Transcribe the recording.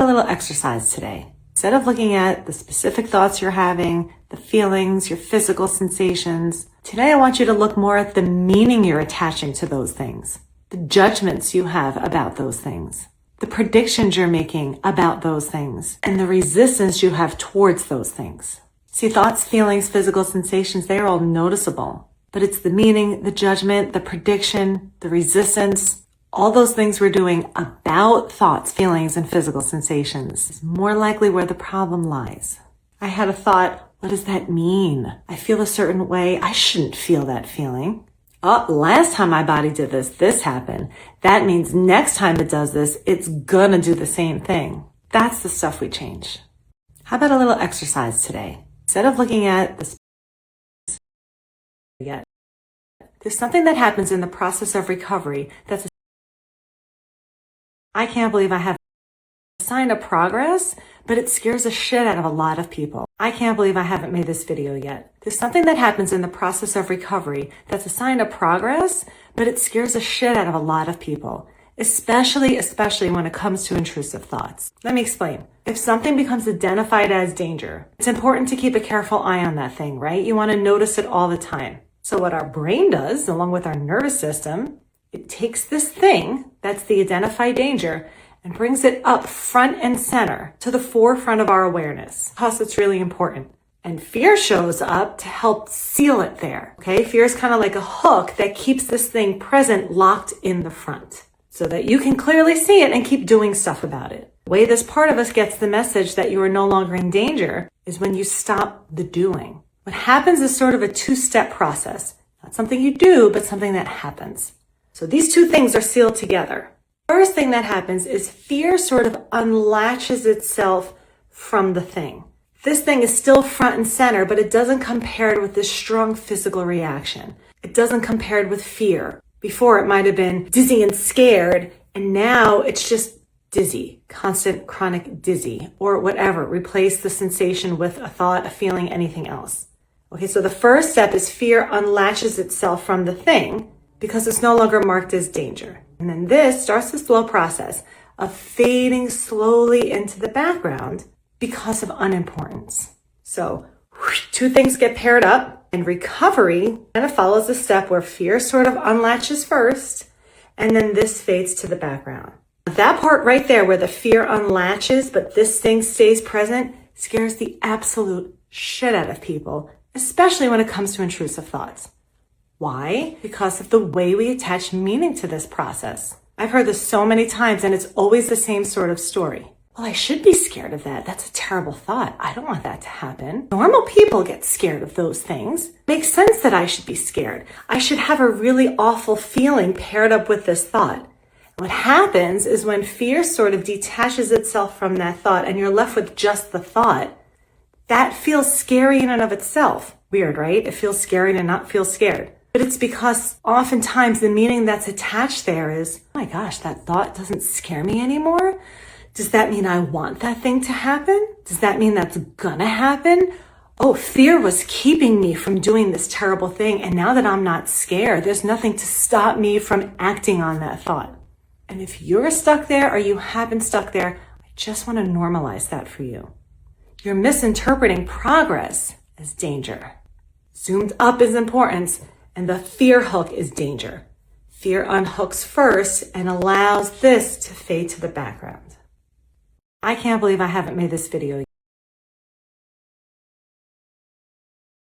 A little exercise today. Instead of looking at the specific thoughts you're having, the feelings, your physical sensations, today I want you to look more at the meaning you're attaching to those things, the judgments you have about those things, the predictions you're making about those things, and the resistance you have towards those things. See, thoughts, feelings, physical sensations, they are all noticeable, but it's the meaning, the judgment, the prediction, the resistance, all those things we're doing about thoughts, feelings, and physical sensations is more likely where the problem lies. I had a thought, what does that mean? I feel a certain way. I shouldn't feel that feeling. Oh, last time my body did this happened. That means next time it does this, it's gonna do the same thing. That's the stuff we change. How about a little exercise today? Instead of looking at the there's something that happens in the process of recovery that's I can't believe I have a sign of progress, but it scares the shit out of a lot of people. I can't believe I haven't made this video yet. There's something that happens in the process of recovery that's a sign of progress, but it scares the shit out of a lot of people, especially when it comes to intrusive thoughts. Let me explain. If something becomes identified as danger, it's important to keep a careful eye on that thing, right? You want to notice it all the time. So what our brain does, along with our nervous system, it takes this thing that's the identified danger and brings it up front and center to the forefront of our awareness because it's really important. And fear shows up to help seal it there. Okay, fear is kind of like a hook that keeps this thing present, locked in the front so that you can clearly see it and keep doing stuff about it. The way this part of us gets the message that you are no longer in danger is when you stop the doing. What happens is sort of a two-step process. Not something you do, but something that happens. So these two things are sealed together. First thing that happens is fear sort of unlatches itself from the thing. This thing is still front and center, but it doesn't compare with this strong physical reaction. It doesn't compare with fear. Before it might have been dizzy and scared, and now it's just dizzy, constant chronic dizzy, or whatever. Replace the sensation with a thought, a feeling, anything else. Okay, so the first step is fear unlatches itself from the thing because it's no longer marked as danger. And then this starts the slow process of fading slowly into the background because of unimportance. So two things get paired up, and recovery kind of follows the step where fear sort of unlatches first, and then this fades to the background. That part right there where the fear unlatches, but this thing stays present, scares the absolute shit out of people, especially when it comes to intrusive thoughts. Why? Because of the way we attach meaning to this process. I've heard this so many times, and it's always the same sort of story. Well, I should be scared of that. That's a terrible thought. I don't want that to happen. Normal people get scared of those things. Makes sense that I should be scared. I should have a really awful feeling paired up with this thought. What happens is when fear sort of detaches itself from that thought and you're left with just the thought, that feels scary in and of itself. Weird, right? It feels scary to not feel scared. But it's because oftentimes the meaning that's attached there is, oh my gosh, that thought doesn't scare me anymore. Does that mean I want that thing to happen? Does that mean that's gonna happen? Oh, fear was keeping me from doing this terrible thing. And now that I'm not scared, there's nothing to stop me from acting on that thought. And if you're stuck there or you have been stuck there, I just want to normalize that for you. You're misinterpreting progress as danger. Zoomed up is importance, and the fear hook is danger. Fear unhooks first and allows this to fade to the background. I can't believe I haven't made this video yet.